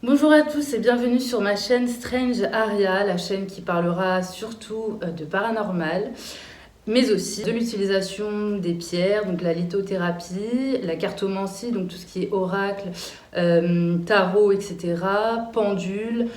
Bonjour à tous et bienvenue sur ma chaîne Strange Aria, la chaîne qui parlera surtout de paranormal, mais aussi de l'utilisation des pierres, donc la lithothérapie, la cartomancie, donc tout ce qui est oracle, tarot, etc., pendule.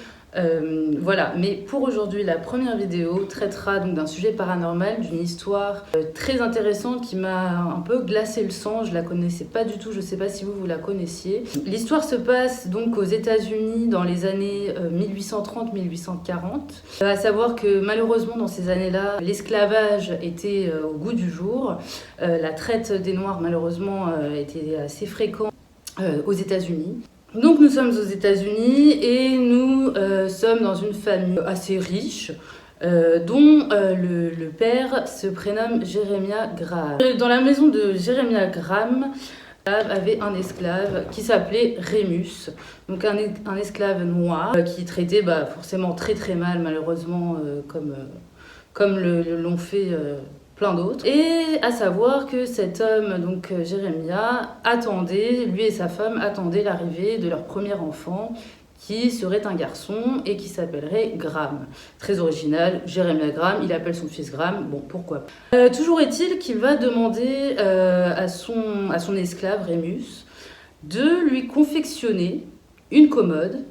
Voilà, mais pour aujourd'hui, la première vidéo traitera donc d'un sujet paranormal, d'une histoire très intéressante qui m'a un peu glacé le sang. Je la connaissais pas du tout, je sais pas si vous la connaissiez. L'histoire se passe donc aux États-Unis dans les années 1830-1840. À savoir que malheureusement dans ces années-là, l'esclavage était au goût du jour. La traite des Noirs malheureusement était assez fréquente aux États-Unis. Donc nous sommes aux États-Unis et nous sommes dans une famille assez riche dont le père se prénomme Jeremiah Graham. Dans la maison de Jeremiah Graham avait un esclave qui s'appelait Rémus, donc un esclave noir qui traitait forcément très très mal malheureusement comme l'ont fait plein d'autres. Et à savoir que cet homme, donc Jeremiah, lui et sa femme attendaient l'arrivée de leur premier enfant, qui serait un garçon et qui s'appellerait Graham. Très original, Jeremiah Graham, il appelle son fils Graham, bon pourquoi pas. Toujours est-il qu'il va demander à son esclave Rémus de lui confectionner une commode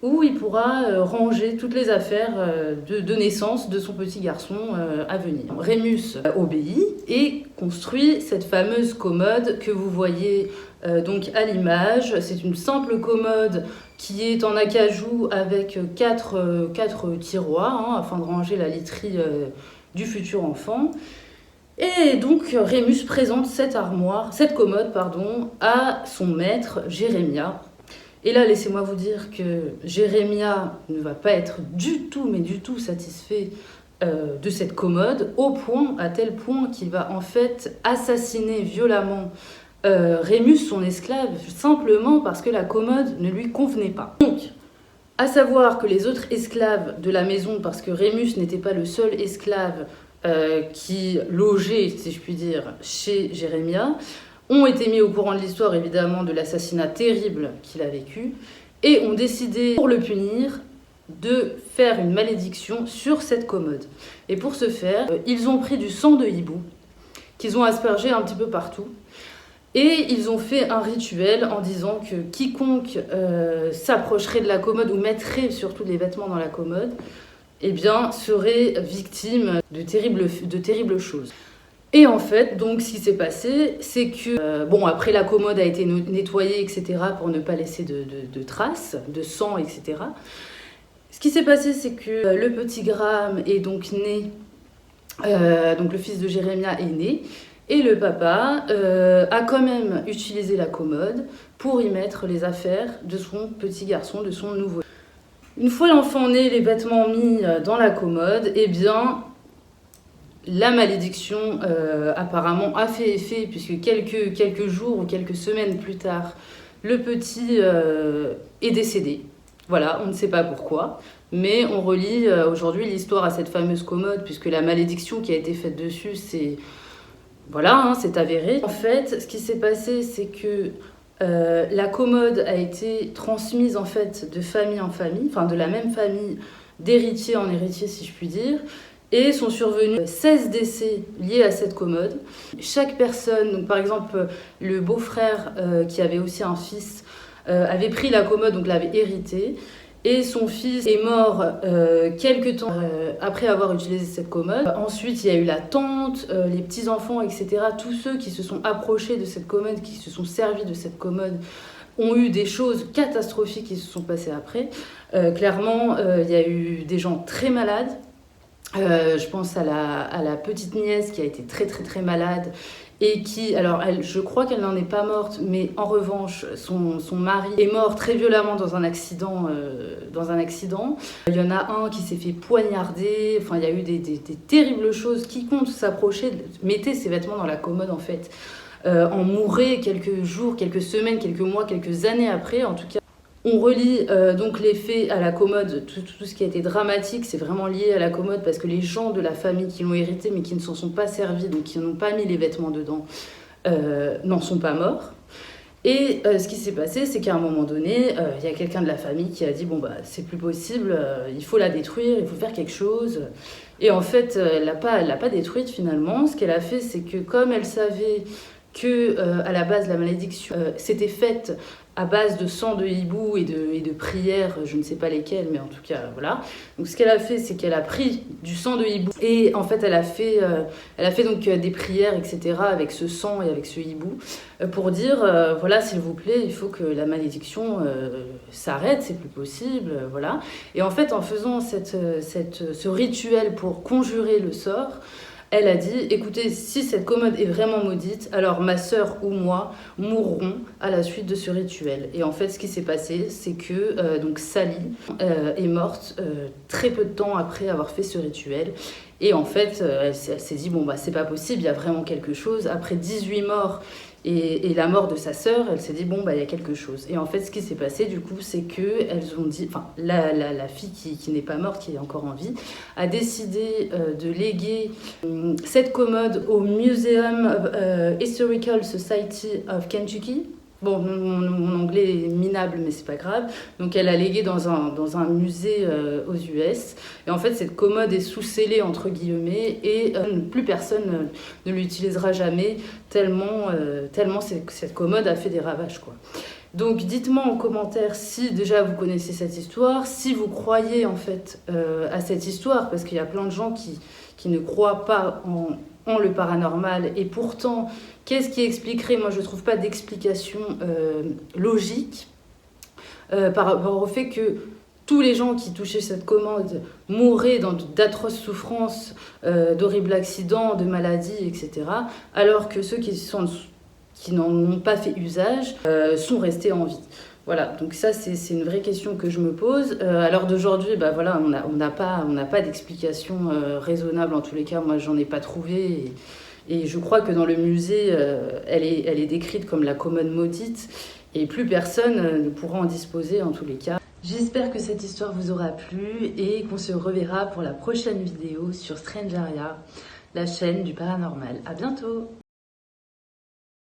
où il pourra ranger toutes les affaires de naissance de son petit garçon à venir. Rémus obéit et construit cette fameuse commode que vous voyez donc à l'image. C'est une simple commode qui est en acajou avec quatre tiroirs afin de ranger la literie du futur enfant. Et donc Rémus présente cette commode, à son maître Jérémia. Et là, laissez-moi vous dire que Jérémia ne va pas être du tout satisfait de cette commode, à tel point qu'il va en fait assassiner violemment Rémus, son esclave, simplement parce que la commode ne lui convenait pas. Donc, à savoir que les autres esclaves de la maison, parce que Rémus n'était pas le seul esclave qui logeait, si je puis dire, chez Jérémia, ont été mis au courant de l'histoire, évidemment, de l'assassinat terrible qu'il a vécu, et ont décidé, pour le punir, de faire une malédiction sur cette commode. Et pour ce faire, ils ont pris du sang de hibou, qu'ils ont aspergé un petit peu partout, et ils ont fait un rituel en disant que quiconque s'approcherait de la commode, ou mettrait surtout des vêtements dans la commode, eh bien, serait victime de terribles choses. Et en fait, donc, ce qui s'est passé, c'est que, après la commode a été nettoyée, etc., pour ne pas laisser de traces, de sang, etc. Ce qui s'est passé, c'est que le petit Graham est donc né, donc le fils de Jérémia est né, et le papa a quand même utilisé la commode pour y mettre les affaires de son petit garçon, de son nouveau. Une fois l'enfant né, les vêtements mis dans la commode, eh bien, la malédiction apparemment a fait effet, puisque quelques jours ou quelques semaines plus tard, le petit est décédé. Voilà, on ne sait pas pourquoi, mais on relie aujourd'hui l'histoire à cette fameuse commode, puisque la malédiction qui a été faite dessus, c'est avéré. En fait, ce qui s'est passé, c'est que la commode a été transmise en fait de famille en famille, enfin de la même famille, d'héritier en héritier, si je puis dire. Et sont survenus 16 décès liés à cette commode. Chaque personne, donc par exemple le beau-frère qui avait aussi un fils, avait pris la commode, donc l'avait héritée. Et son fils est mort quelques temps après avoir utilisé cette commode. Ensuite, il y a eu la tante, les petits-enfants, etc. Tous ceux qui se sont approchés de cette commode, qui se sont servis de cette commode, ont eu des choses catastrophiques qui se sont passées après. Clairement, il y a eu des gens très malades. Je pense à la petite nièce qui a été très malade et qui, alors je crois qu'elle n'en est pas morte, mais en revanche son mari est mort très violemment dans un accident. Il y en a un qui s'est fait poignarder, enfin il y a eu des terribles choses. Quiconque s'approchait mettait ses vêtements dans la commode en fait, en mourait quelques jours, quelques semaines, quelques mois, quelques années après en tout cas. On relie donc les faits à la commode, tout ce qui a été dramatique, c'est vraiment lié à la commode parce que les gens de la famille qui l'ont hérité mais qui ne s'en sont pas servis, donc qui n'ont pas mis les vêtements dedans, n'en sont pas morts. Et ce qui s'est passé, c'est qu'à un moment donné, il y a quelqu'un de la famille qui a dit bon bah c'est plus possible, il faut la détruire, il faut faire quelque chose. Et en fait, elle l'a pas détruite finalement. Ce qu'elle a fait, c'est que comme elle savait que à la base la malédiction s'était faite à base de sang de hibou et de prières, je ne sais pas lesquelles, mais en tout cas voilà. Donc ce qu'elle a fait, c'est qu'elle a pris du sang de hibou et en fait elle a fait donc des prières, etc. avec ce sang et avec ce hibou pour dire voilà, s'il vous plaît, il faut que la malédiction s'arrête, c'est plus possible, voilà. Et en fait en faisant ce rituel pour conjurer le sort, elle a dit, écoutez, si cette commode est vraiment maudite, alors ma sœur ou moi mourrons à la suite de ce rituel. Et en fait, ce qui s'est passé, c'est que donc Sally est morte très peu de temps après avoir fait ce rituel. Et en fait, elle s'est dit, bon, bah, c'est pas possible, il y a vraiment quelque chose. Après 18 morts et la mort de sa sœur, elle s'est dit, bon, bah, il y a quelque chose. Et en fait, ce qui s'est passé, du coup, c'est qu'elles ont dit, enfin, la fille qui n'est pas morte, qui est encore en vie, a décidé de léguer cette commode au Museum Historical Society of Kentucky. Bon, mon anglais est minable, mais c'est pas grave. Donc, elle a légué dans un musée aux US. Et en fait, cette commode est sous-scellée, entre guillemets, et plus personne ne l'utilisera jamais, tellement cette commode a fait des ravages, quoi. Donc, dites-moi en commentaire si déjà vous connaissez cette histoire, si vous croyez en fait à cette histoire, parce qu'il y a plein de gens qui ne croient pas en le paranormal, et pourtant, qu'est-ce qui expliquerait? Moi, je ne trouve pas d'explication logique par rapport au fait que tous les gens qui touchaient cette commode mouraient dans d'atroces souffrances, d'horribles accidents, de maladies, etc. Alors que ceux qui n'en ont pas fait usage sont restés en vie. Voilà, donc ça c'est une vraie question que je me pose. À l'heure d'aujourd'hui, bah voilà, on n'a pas d'explication raisonnable, en tous les cas, moi j'en ai pas trouvé. Et je crois que dans le musée, elle est décrite comme la commode maudite, et plus personne ne pourra en disposer en tous les cas. J'espère que cette histoire vous aura plu et qu'on se reverra pour la prochaine vidéo sur Strangeria, la chaîne du paranormal. À bientôt!